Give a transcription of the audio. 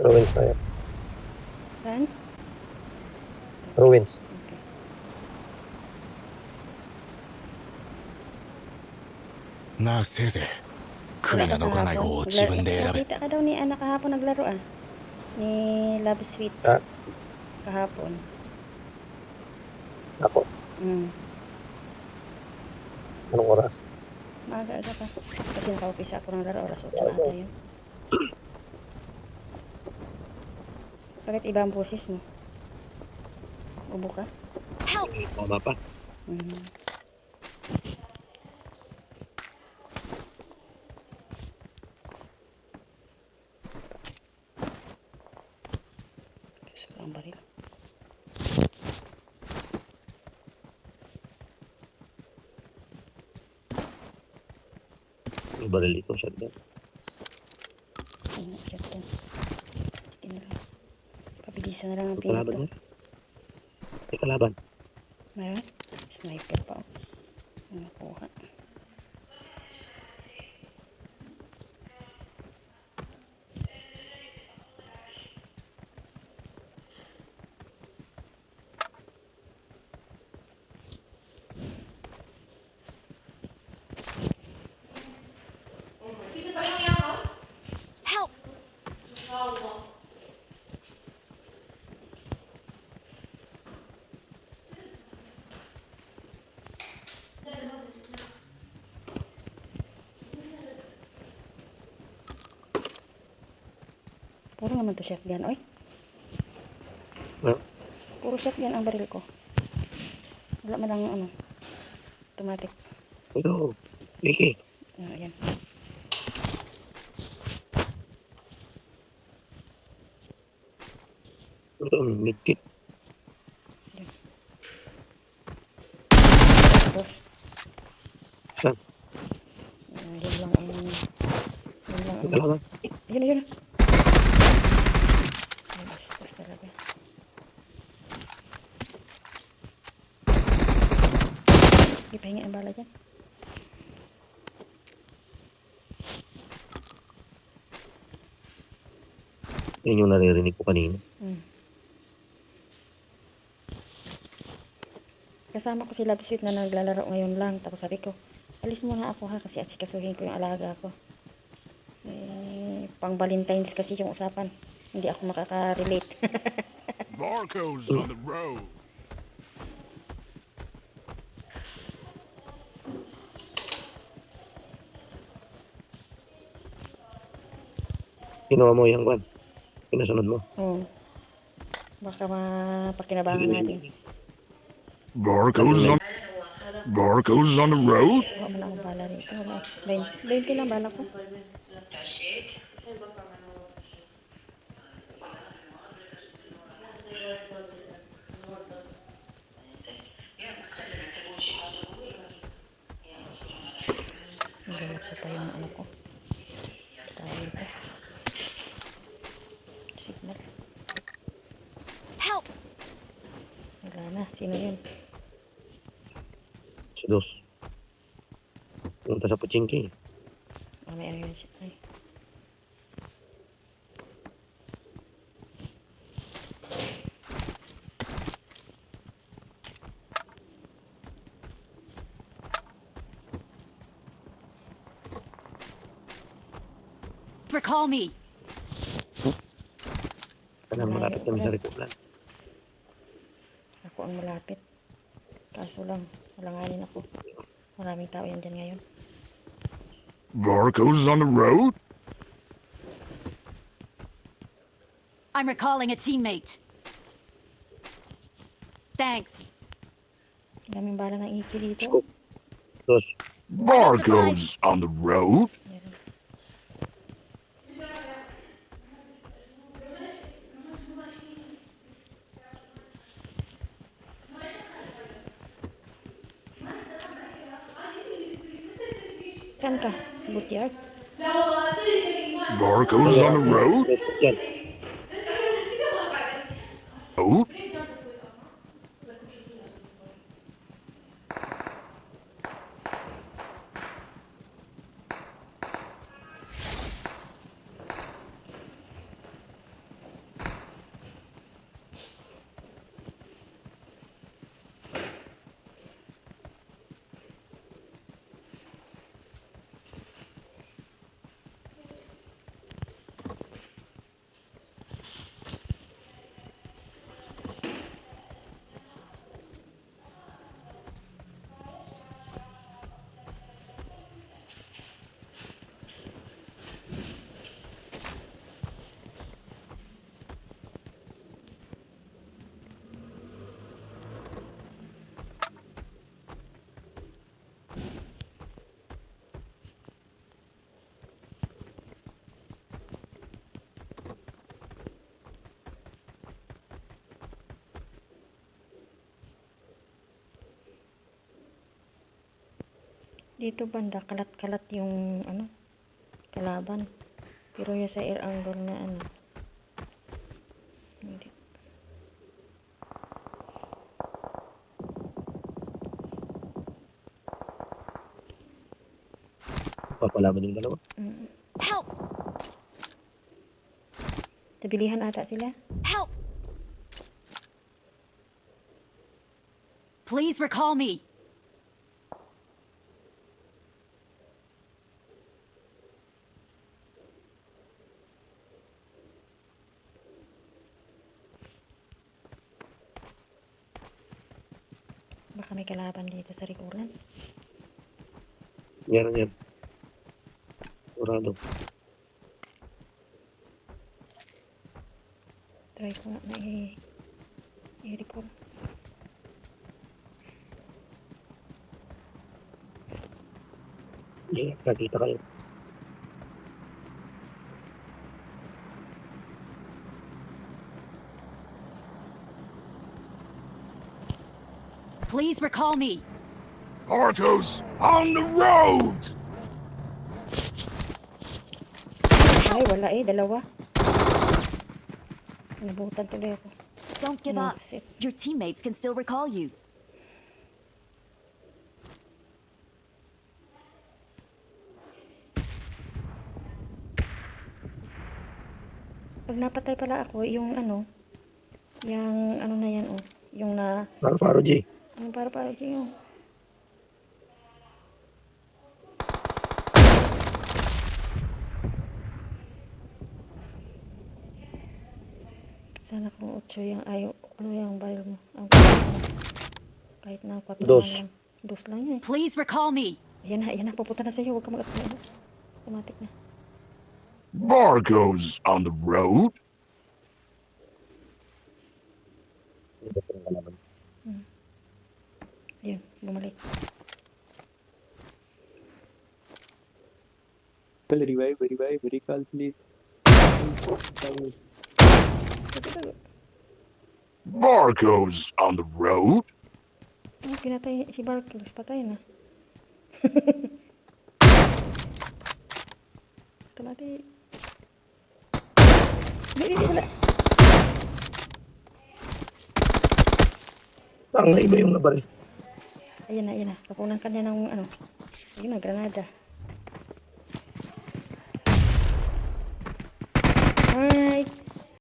Ruins na yan. Saan? Ruins. Okay. Na, Seize. Wala 悔いが残らない方を自分で選べ。 Nakita ka daw ni anak kahapon naglaro ni Love Sweet Ah, kahapon. ako. Anong oras? Maaga-aga pa. Kasi naka-upisa ako ng laro, oras 8 na ata yun. Bakit iba ang boses mo? Ubo ka? Tama pa. Gusto ko ang baril. Yung baril ito, shotgun. Ano, shotgun. Sige na lang. Pabilisan na lang ang May kalaban pinito. niya. May kalaban. Meron? Sniper pa. Nakuha. Help! Puro naman to shotgun, oy. Well, Puro shotgun ang baril ko. Wala man lang ano. Automatic. ito. Liki. Ayan. Ito, medkit. Tapos, Saan? yun lang ang... Yun lang May ang... kalaban. Ayun na, yun na. Ay, bastos talaga. Ipahinga ang bala dyan. Yun yung naririnig ko kanina. Kasama ko si Love Sweet na naglalaro ngayon lang. Tapos sabi ko, alis muna ako ha kasi asikasuhin ko yung alaga ko. Pang Valentine's kasi yung usapan. Hindi ako makaka-relate. Barcodes on the road. Ginawa mo yung kwan. Pinasunod mo. Baka mapakinabangan natin. Barcodes on the road. Wala man akong bala rito. 20 lang bala ko. Nagalak ko pa yung ano ko. Tayo ito. Signal. Help! Wala na. Sino yun? Si Dos. Punta sa Puchingki. May ano yun siya. Ay. Recall me! Kanang malapit kami sa Republic. Ako ang malapit. Kaso lang, walanganin ako. Maraming tao yan dyan ngayon. Barcodes on the road. I'm recalling a teammate. Thanks. Daming bala ng iki dito. Scoop. Dos. Barcodes on the road. Meron. Saan ka? Sa bootyard? Barcodes on the road. Dos ko yan. Road. Dito banda, kalat-kalat yung ano, kalaban. Pero yung sa air angle na ano. Hindi. Papalaban yung dalawa. Help! Tabilihan ata sila. Help! Please recall me. Baka may kalaban dito sa likuran. Meron yan. Sigurado. Try ko nga na i-record. Ingat, kakita kayo. Please recall me. Marcos on the road! Ay, wala dalawa. Nabutan tuloy ako. Don't give up. Bullshit. Your teammates can still recall you. Pag napatay pala ako, yung ano na yan, oh. Yung na, Paro-paro, G. ano para yung, sana kung 8 yung, ay, ano yung baril mo. Kahit na 4 Dos. lang. Dos lang yan. Please recall me. Ayan na, pupunta na sa'yo. Huwag ka mag-atay. Automatic na. Marcos on the road? Hindi basta ng kalaban. Yun, bumalik. Recall, please. Marcos on the road? Oh, pinatay si Barclays. Patay na. Automatic. Hindi, wala. Tanga, iba yung nabaril. Ayan na. Kapunan ka niya ng ano. Ayun na, granada.